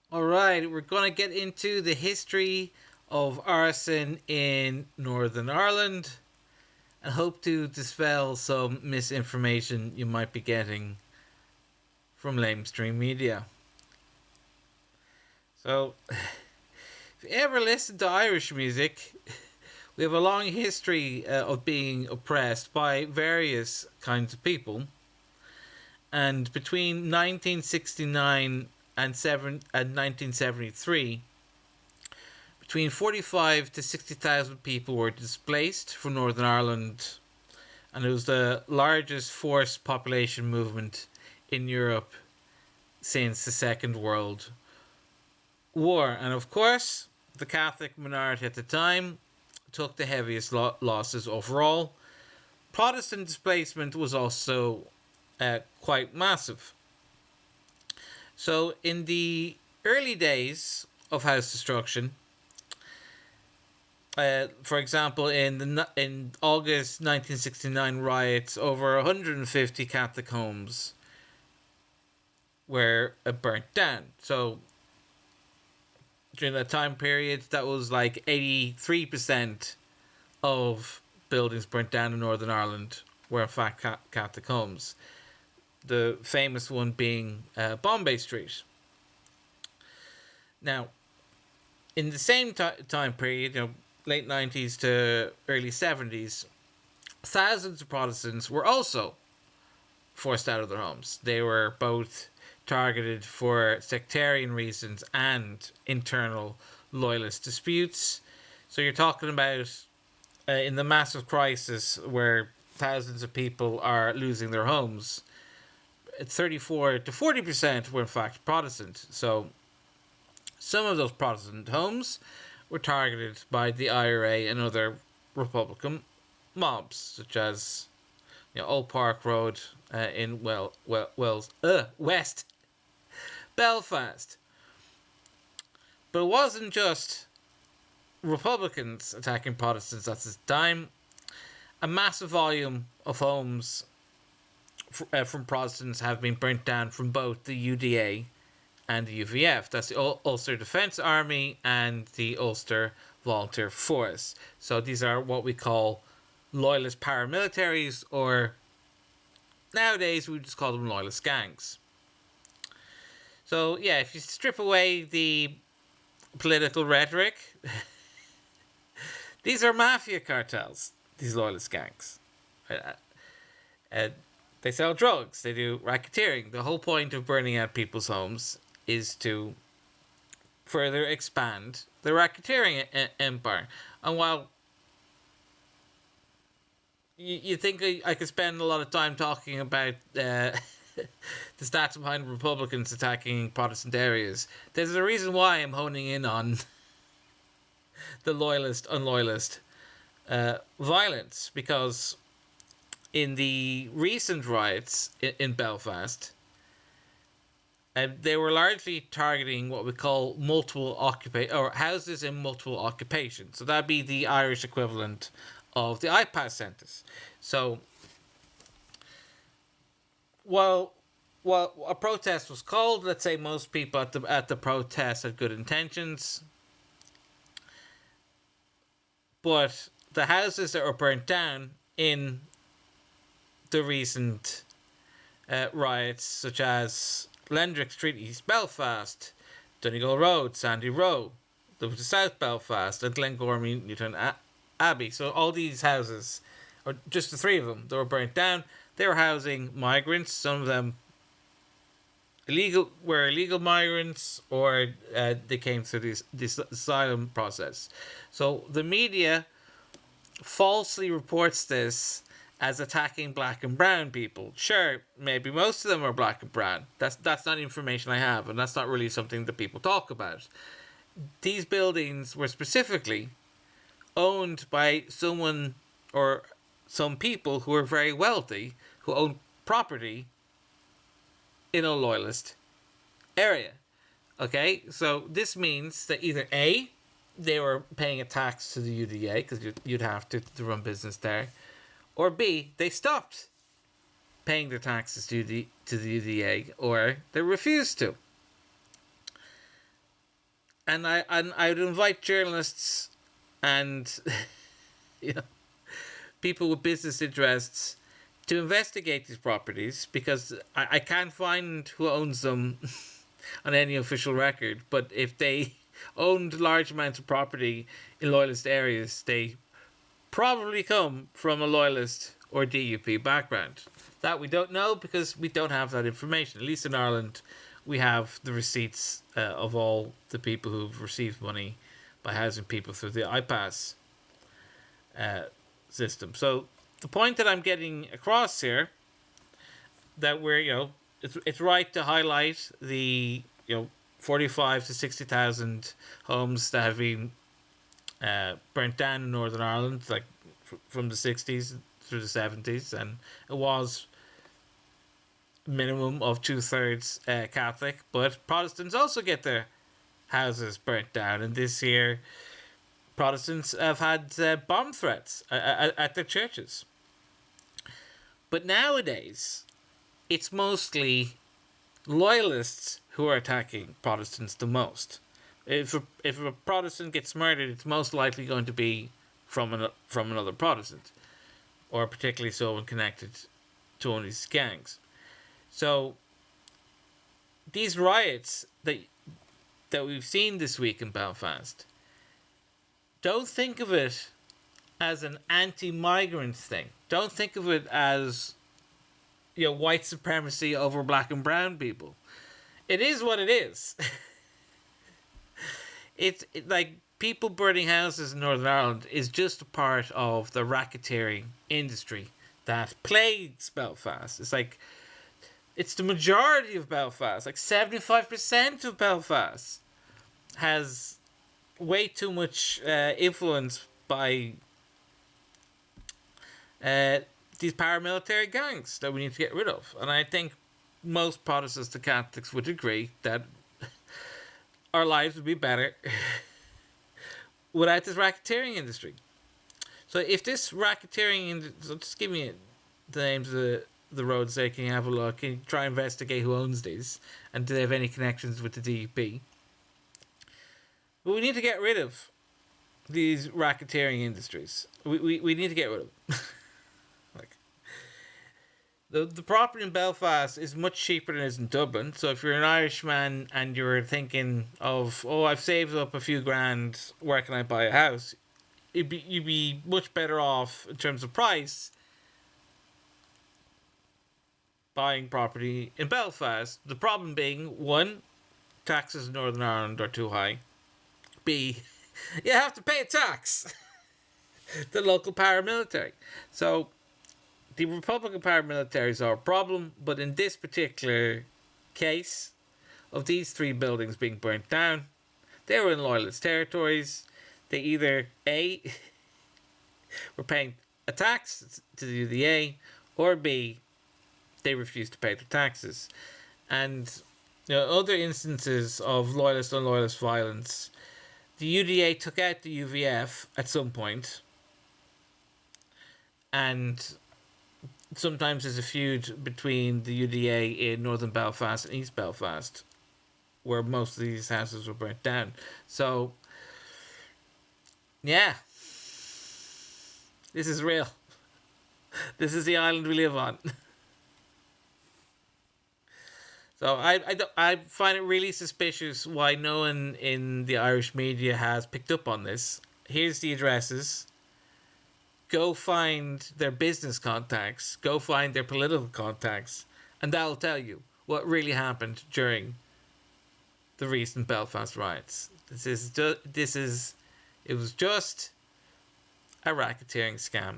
Alright, we're going to get into the history of arson in Northern Ireland and hope to dispel some misinformation you might be getting from lamestream media. So, if you ever listen to Irish music, we have a long history of being oppressed by various kinds of people. And between 1969 and 1973, between 45 to 60,000 people were displaced from Northern Ireland, and it was the largest forced population movement in Europe since the Second World War. And of course, the Catholic minority at the time took the heaviest losses overall. Protestant displacement was also quite massive. So, in the early days of house destruction, for example, in August 1969 riots, over 150 Catholic homes were burnt down. So during that time period, that was like 83% of buildings burnt down in Northern Ireland were in fact Catholic homes. The famous one being Bombay Street. Now, in the same time period, late 90s to early 70s, thousands of Protestants were also forced out of their homes. They were both targeted for sectarian reasons and internal loyalist disputes. So you're talking about in the massive crisis where thousands of people are losing their homes, 34 to 40% were in fact Protestant. So some of those Protestant homes were targeted by the IRA and other Republican mobs, such as Old Park Road in West Belfast. But it wasn't just Republicans attacking Protestants at this time. A massive volume of homes from Protestants have been burnt down from both the UDA and the UVF. That's the Ulster Defence Army and the Ulster Volunteer Force. So these are what we call loyalist paramilitaries, or nowadays we just call them loyalist gangs. So yeah, if you strip away the political rhetoric, these are mafia cartels, these loyalist gangs. They sell drugs, they do racketeering. The whole point of burning out people's homes is to further expand the racketeering empire. And while you think I could spend a lot of time talking about the stats behind Republicans attacking Protestant areas, there's a reason why I'm honing in on the loyalist, unloyalist violence. Because in the recent riots in Belfast, they were largely targeting what we call multiple or houses in multiple occupation. So that'd be the Irish equivalent of the iPass centres. So while a protest was called, let's say most people at the protest had good intentions, but the houses that were burnt down in the recent riots, such as Lendrick Street, East Belfast, Donegal Road, Sandy Row, there was South Belfast, and Glengormy, Newton Abbey. So all these houses, or just the three of them, they were burnt down. They were housing migrants. Some of them illegal migrants, or they came through this asylum process. So the media falsely reports this as attacking black and brown people. Sure, maybe most of them are black and brown. That's not information I have, and that's not really something that people talk about. These buildings were specifically owned by someone or some people who are very wealthy, who own property in a loyalist area. Okay, so this means that either A, they were paying a tax to the UDA, because you'd have to run business there, or B, they stopped paying their taxes to the UDA, or they refused to. and I would invite journalists and you know, people with business interests to investigate these properties, because I can't find who owns them on any official record. But if they owned large amounts of property in loyalist areas, they probably come from a loyalist or DUP background. That we don't know because we don't have that information. At least in Ireland, we have the receipts of all the people who've received money by housing people through the IPAS system. So the point that I'm getting across here, that we're, it's right to highlight the 45 to 60,000 homes that have been burnt down in Northern Ireland, like from the 60s through the 70s, and it was minimum of 2/3 Catholic, but Protestants also get their houses burnt down, and this year Protestants have had bomb threats at their churches. But nowadays, it's mostly loyalists who are attacking Protestants the most. If a Protestant gets murdered, it's most likely going to be from another Protestant, or particularly someone connected to one of these gangs. So these riots that we've seen this week in Belfast, don't think of it as an anti-migrant thing. Don't think of it as white supremacy over black and brown people. It is what it is. It's like people burning houses in Northern Ireland is just a part of the racketeering industry that plagues Belfast. It's the majority of Belfast. Like 75% of Belfast has way too much influence by these paramilitary gangs that we need to get rid of. And I think most Protestants and Catholics would agree that our lives would be better without this racketeering industry. So if this racketeering, so just give me the names of the roads so I can have a look and try and investigate who owns these and do they have any connections with the DUP. But we need to get rid of these racketeering industries. We need to get rid of them. The property in Belfast is much cheaper than it is in Dublin. So if you're an Irishman and you're thinking of, I've saved up a few grand, where can I buy a house? You'd be much better off in terms of price buying property in Belfast. The problem being, one, taxes in Northern Ireland are too high. B, you have to pay a tax. The local paramilitary. So the Republican paramilitaries are a problem, but in this particular case of these three buildings being burnt down, they were in loyalist territories. They either A, were paying a tax to the UDA, or B, they refused to pay their taxes. And other instances of loyalist on loyalist violence, the UDA took out the UVF at some point, and sometimes there's a feud between the UDA in Northern Belfast and East Belfast, where most of these houses were burnt down. So, yeah, this is real. This is the island we live on. So I find it really suspicious why no one in the Irish media has picked up on this. Here's the addresses. Go find their business contacts. Go find their political contacts. And that'll tell you what really happened during the recent Belfast riots. It was just a racketeering scam.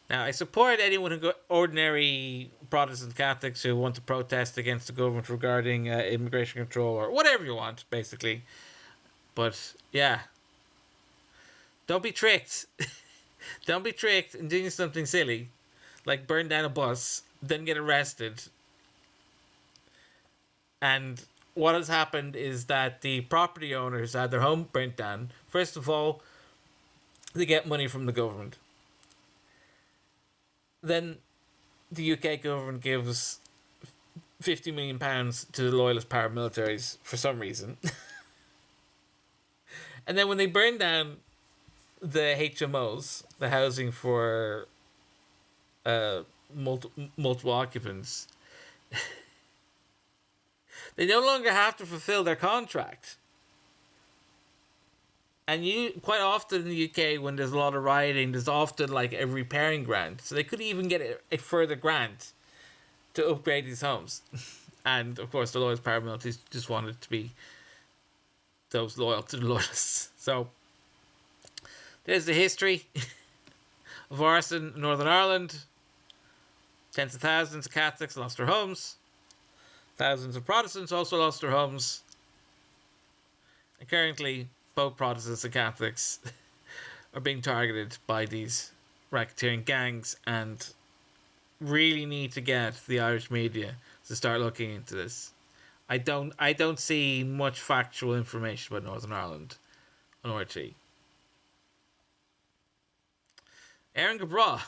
Now, I support anyone ordinary Protestant Catholics who want to protest against the government regarding immigration control or whatever you want, basically. But, yeah. Don't be tricked. Don't be tricked in doing something silly, like burn down a bus, then get arrested. And what has happened is that the property owners had their home burnt down. First of all, they get money from the government. Then the UK government gives £50 million to the loyalist paramilitaries for some reason. And then when they burned down the HMOs, the housing for uh, multiple occupants, they no longer have to fulfill their contract. And you quite often in the UK, when there's a lot of rioting, there's often like a repairing grant, so they could even get a further grant to upgrade these homes. And of course, the loyalist paramilitaries just wanted to be those loyal to the loyalists. So there's the history of arson in Northern Ireland. Tens of thousands of Catholics lost their homes. Thousands of Protestants also lost their homes. And currently, both Protestants and Catholics are being targeted by these racketeering gangs, and really need to get the Irish media to start looking into this. I don't see much factual information about Northern Ireland on RT. Aaron Gabra,